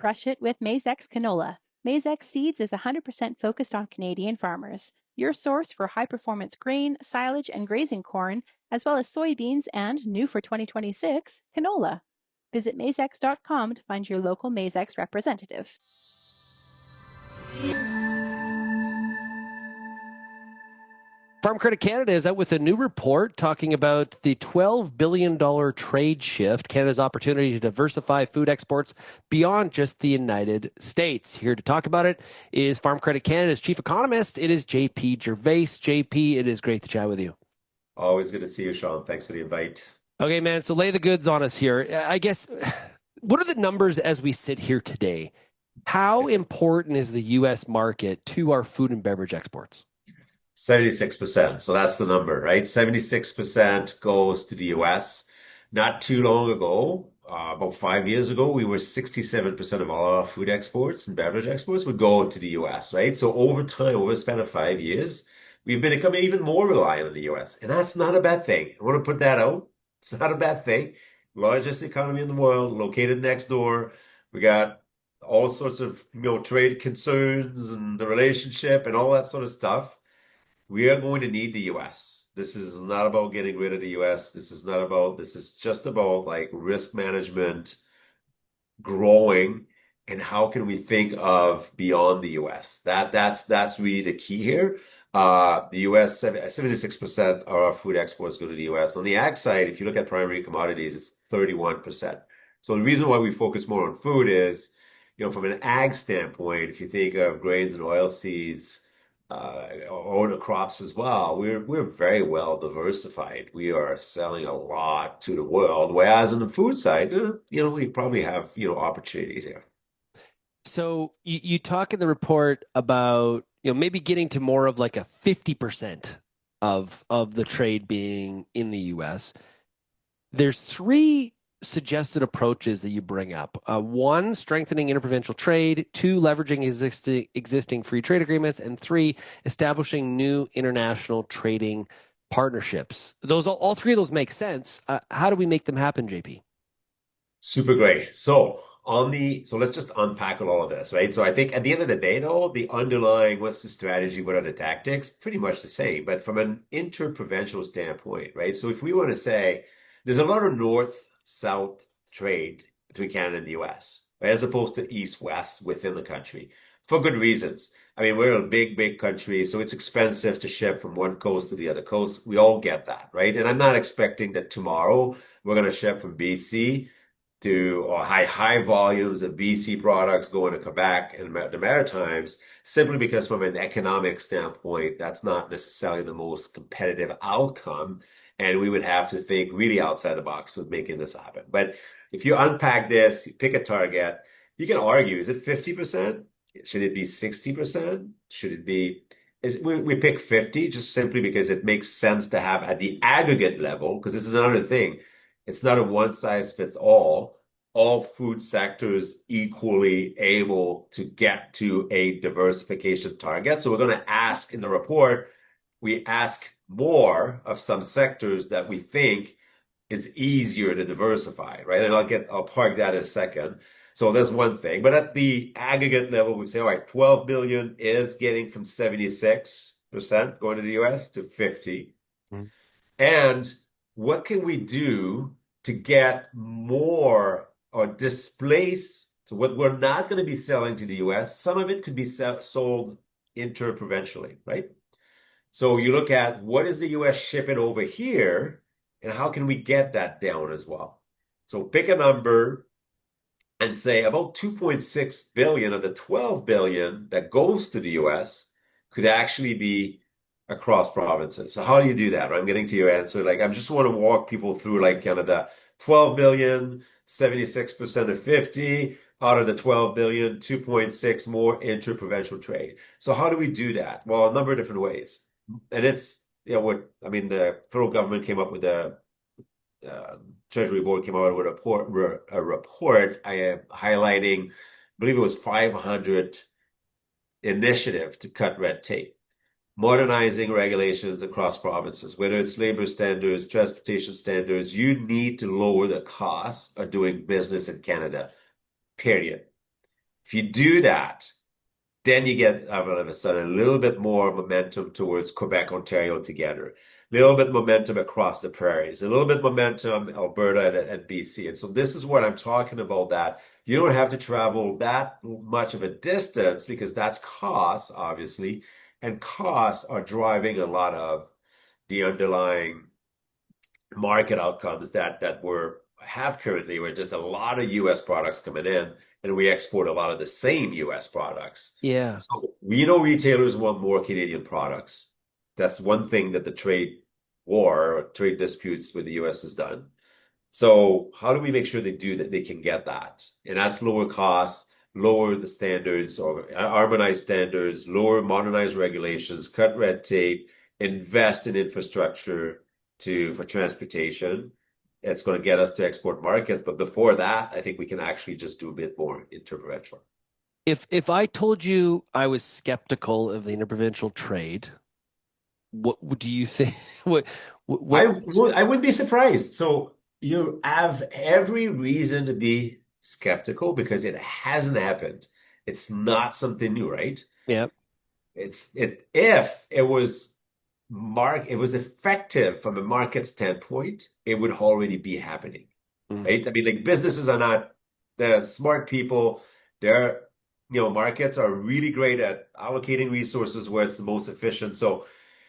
crush it with Maize-X canola. Maize-X Seeds is 100% focused on Canadian farmers. Your source for high-performance grain, silage, and grazing corn, as well as soybeans and, new for 2026, canola. Visit maizex.com to find your local Maize-X representative. Farm Credit Canada is out with a new report talking about the $12 billion trade shift, Canada's opportunity to diversify food exports beyond just the United States. Here to talk about it is Farm Credit Canada's chief economist. It is JP Gervais. JP, it is great to chat with you. Always good to see you, Sean. Thanks for the invite. Okay, man, so lay the goods on us here. I guess, what are the numbers as we sit here today? How important is the U.S. market to our food and beverage exports? 76%. So that's the number, right? 76% goes to the US. Not too long ago, about 5 years ago, we were 67% of all our food exports and beverage exports would go to the US, right? So over time, over the span of 5 years, we've been becoming even more reliant on the US. And that's not a bad thing. I want to put that out. It's not a bad thing. Largest economy in the world, located next door. We got all sorts of, trade concerns and the relationship and all that sort of stuff. We are going to need the US. This is not about getting rid of the US. This is just about like risk management, growing, and how can we think of beyond the US? That's really the key here. The US, 76% of our food exports go to the US. On the ag side, if you look at primary commodities, it's 31%. So the reason why we focus more on food is, from an ag standpoint, if you think of grains and oilseeds, or the crops as well, we're very well diversified. We are selling a lot to the world, whereas on the food side, we probably have opportunities here. So you talk in the report about maybe getting to more of like a 50% of the trade being in the U.S. There's three suggested approaches that you bring up. One, strengthening interprovincial trade. Two, leveraging existing free trade agreements. And three, establishing new international trading partnerships. All three of those make sense. How do we make them happen, JP? Super great. So let's just unpack all of this, right? So I think at the end of the day, though, the underlying, what's the strategy, what are the tactics, pretty much the same. But from an interprovincial standpoint, right? So if we want to say there's a lot of north-south trade between Canada and the US, right? As opposed to east-west within the country, for good reasons. I mean, we're a big, big country, so it's expensive to ship from one coast to the other coast. We all get that, right? And I'm not expecting that tomorrow we're going to ship from BC or high volumes of BC products going to Quebec and the Maritimes, simply because from an economic standpoint, that's not necessarily the most competitive outcome. And we would have to think really outside the box with making this happen. But if you unpack this, you pick a target, you can argue, is it 50%? Should it be 60%? Should it be, we pick 50 just simply because it makes sense to have at the aggregate level, because this is another thing. It's not a one size fits all food sectors equally able to get to a diversification target. So we're going to ask in the report, we ask more of some sectors that we think is easier to diversify, right? And I'll park that in a second. So that's one thing. But at the aggregate level, we say, all right, 12 billion is getting from 76% going to the US to 50. Mm-hmm. And what can we do to get more or displace? So what we're not going to be selling to the US, some of it could be sold interprovincially, right? So you look at what is the US shipping over here and how can we get that down as well? So pick a number and say about 2.6 billion of the 12 billion that goes to the US could actually be across provinces. So how do you do that? I'm getting to your answer. I just want to walk people through kind of the 12 billion, 76% of 50, out of the 12 billion, 2.6 more interprovincial trade. So how do we do that? Well, a number of different ways. And it's, the federal government came up with Treasury Board came out with a report highlighting, I believe it was 500 initiative to cut red tape, modernizing regulations across provinces, whether it's labor standards, transportation standards. You need to lower the cost of doing business in Canada, period. If you do that, then you get all of a sudden a little bit more momentum towards Quebec, Ontario together, a little bit momentum across the prairies, a little bit momentum Alberta and BC. And so this is what I'm talking about, that you don't have to travel that much of a distance because that's costs, obviously, and costs are driving a lot of the underlying market outcomes that we're have currently, where there's a lot of US products coming in and we export a lot of the same US products. Yeah. So we know retailers want more Canadian products. That's one thing that the trade war or trade disputes with the US has done. So how do we make sure they do that, they can get that? And that's lower costs, lower the standards or harmonize standards, lower modernized regulations, cut red tape, invest in infrastructure for transportation. It's going to get us to export markets. But before that, I think we can actually just do a bit more interprovincial. If I told you I was skeptical of the interprovincial trade, what do you think? I What? I wouldn't be surprised. So you have every reason to be skeptical because it hasn't happened. It's not something new, right? Yeah. If it was it was effective from a market standpoint, it would already be happening, Mm. right? I mean, like businesses are not, they're smart people. They're, markets are really great at allocating resources where it's the most efficient. So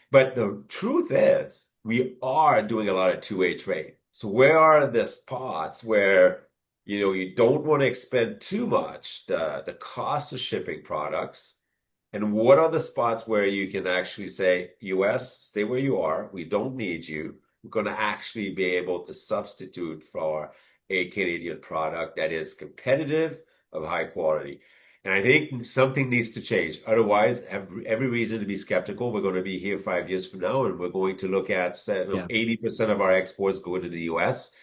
but the truth is, we are doing a lot of two-way trade. So where are the spots where, you don't want to expend too much the cost of shipping products? And what are the spots where you can actually say, US, stay where you are. We don't need you. We're going to actually be able to substitute for a Canadian product that is competitive, of high quality. And I think something needs to change. Otherwise, every reason to be skeptical. We're going to be here 5 years from now, and we're going to look at Yeah. 80% of our exports going to the US.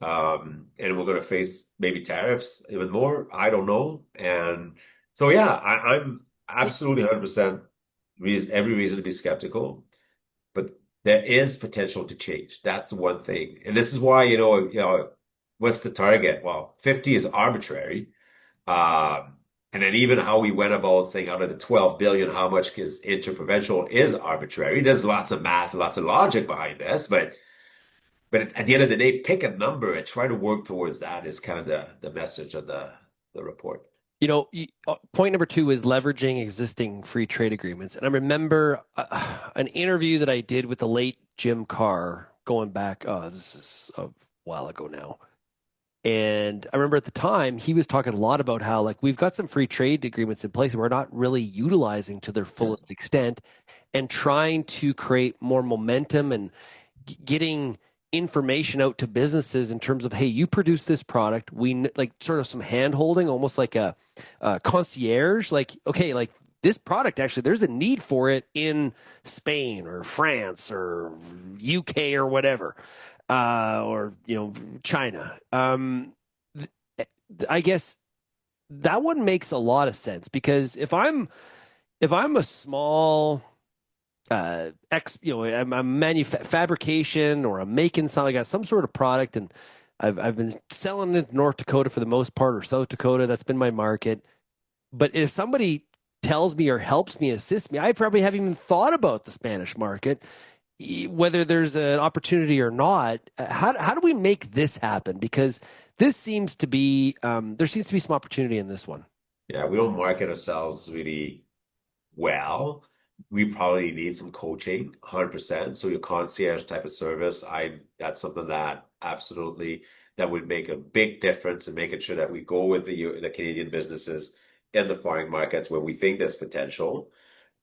And we're going to face maybe tariffs even more. I don't know. And so, yeah, I'm absolutely 100% every reason to be skeptical, but there is potential to change. That's the one thing. And this is why, what's the target? Well, 50 is arbitrary. Um, and then even how we went about saying out of the 12 billion, how much is interprovincial is arbitrary. There's lots of math, lots of logic behind this, but at the end of the day, pick a number and try to work towards that is kind of the message of the report. Point number two is leveraging existing free trade agreements. And I remember an interview that I did with the late Jim Carr going back, this is a while ago now. And I remember at the time he was talking a lot about how like we've got some free trade agreements in place we're not really utilizing to their Yeah. fullest extent, and trying to create more momentum and getting information out to businesses in terms of, hey, you produce this product, we like sort of some hand holding, almost like a concierge, like, okay, like this product actually there's a need for it in Spain or France or UK or whatever, or China. I guess that one makes a lot of sense because if I'm a small I'm fabrication, or I'm making something, I got some sort of product, and I've been selling it in North Dakota for the most part, or South Dakota. That's been my market. But if somebody tells me or helps me, assist me, I probably haven't even thought about the Spanish market, whether there's an opportunity or not. How do we make this happen? Because this seems to be there seems to be some opportunity in this one. Yeah, we don't market ourselves really well. We probably need some coaching, 100%. So your concierge type of service, that's something that absolutely that would make a big difference in making sure that we go with the Canadian businesses in the foreign markets where we think there's potential.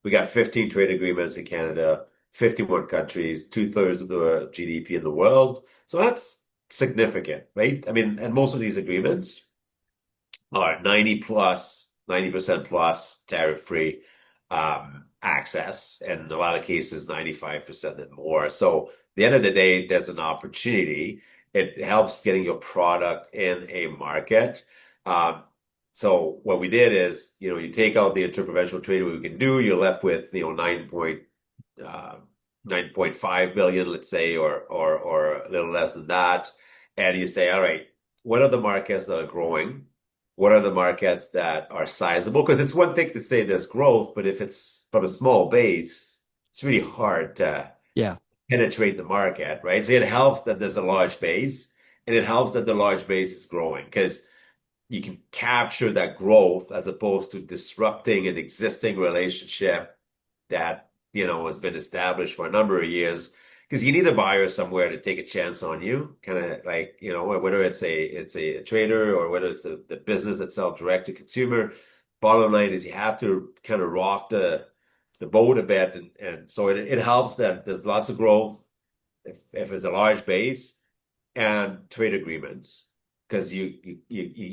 We got 15 trade agreements in Canada, 51 countries, two-thirds of the GDP in the world. So that's significant, right? I mean, and most of these agreements are 90% plus tariff-free access, and in a lot of cases, 95% and more. So at the end of the day, there's an opportunity. It helps getting your product in a market. Um, so what we did is, you take out the interprovincial trade we can do, you're left with, 9.5 billion, let's say, or a little less than that. And you say, all right, what are the markets that are growing? what are the markets that are sizable? Because it's one thing to say there's growth, but if it's from a small base, it's really hard to Yeah. penetrate the market, right? So it helps that there's a large base, and it helps that the large base is growing because you can capture that growth as opposed to disrupting an existing relationship that, has been established for a number of years. Because you need a buyer somewhere to take a chance on you, kind of like, whether it's a trader or whether it's the business that sells direct to consumer. Bottom line is you have to kind of rock the boat a bit, and so it helps that there's lots of growth if it's a large base and trade agreements because you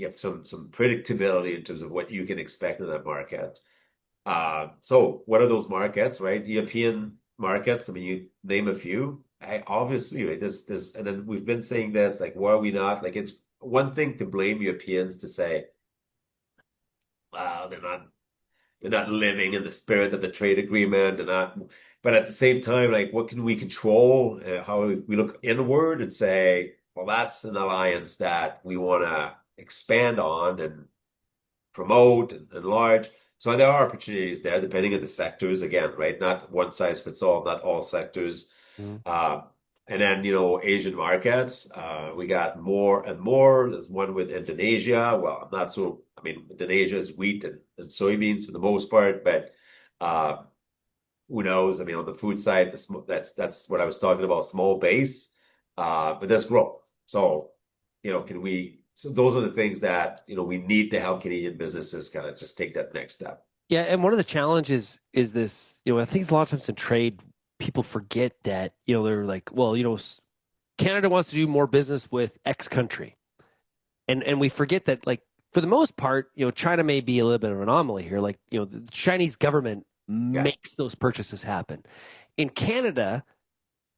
have some predictability in terms of what you can expect in that market. So what are those markets, right? European markets. I mean, you name a few. Obviously, right, and then we've been saying this, like, why are we not? Like, it's one thing to blame Europeans to say, wow, they're not living in the spirit of the trade agreement, and not. But at the same time, like, what can we control? How we look inward and say, well, that's an alliance that we want to expand on and promote and enlarge. So there are opportunities there, depending on the sectors. Again, right? Not one size fits all. Not all sectors. Mhm. And then, Asian markets, we got more and more. There's one with Indonesia. Well, I'm not so, I mean, Indonesia is wheat and soybeans for the most part, but who knows? I mean, on the food side, that's what I was talking about, small base, but there's growth. So, so those are the things that, we need to help Canadian businesses kind of just take that next step. Yeah, and one of the challenges is this, I think a lot of times in trade, people forget that, they're like, well, Canada wants to do more business with X country. And we forget that, like, for the most part, China may be a little bit of an anomaly here. Like, the Chinese government Yeah. makes those purchases happen. In Canada,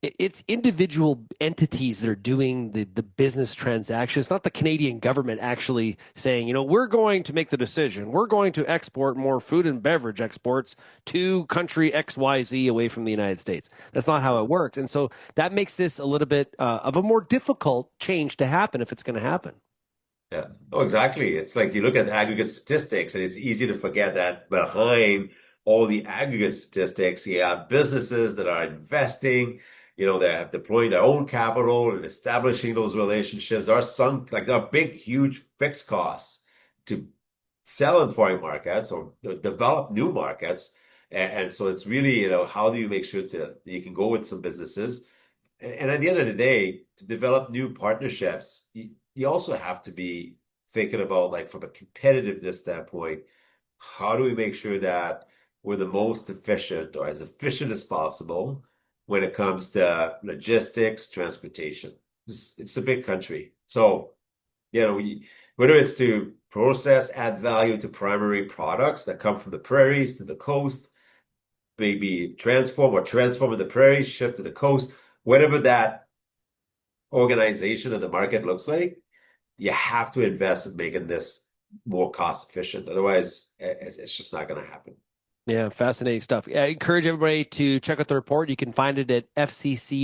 it's individual entities that are doing the business transactions, not the Canadian government actually saying, we're going to make the decision. We're going to export more food and beverage exports to country XYZ away from the United States. That's not how it works. And so that makes this a little bit of a more difficult change to happen if it's going to happen. Yeah. Oh, exactly. It's like you look at aggregate statistics, and it's easy to forget that behind all the aggregate statistics, you have businesses that are investing, they have deploying their own capital and establishing those relationships. There are big, huge fixed costs to sell in foreign markets or develop new markets. And so it's really, how do you make sure that you can go with some businesses? And at the end of the day, to develop new partnerships, you also have to be thinking about, like, from a competitiveness standpoint, how do we make sure that we're the most efficient or as efficient as possible when it comes to logistics, transportation? It's a big country. So, whether it's to process, add value to primary products that come from the prairies to the coast, maybe transform in the prairies, ship to the coast, whatever that organization of the market looks like, you have to invest in making this more cost efficient. Otherwise, it's just not going to happen. Yeah, fascinating stuff. I encourage everybody to check out the report. You can find it at fcc-fac.ca.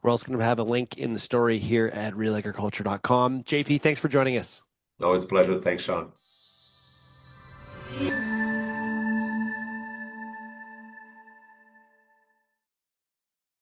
We're also going to have a link in the story here at realagriculture.com. JP, thanks for joining us. Always a pleasure. Thanks, Sean.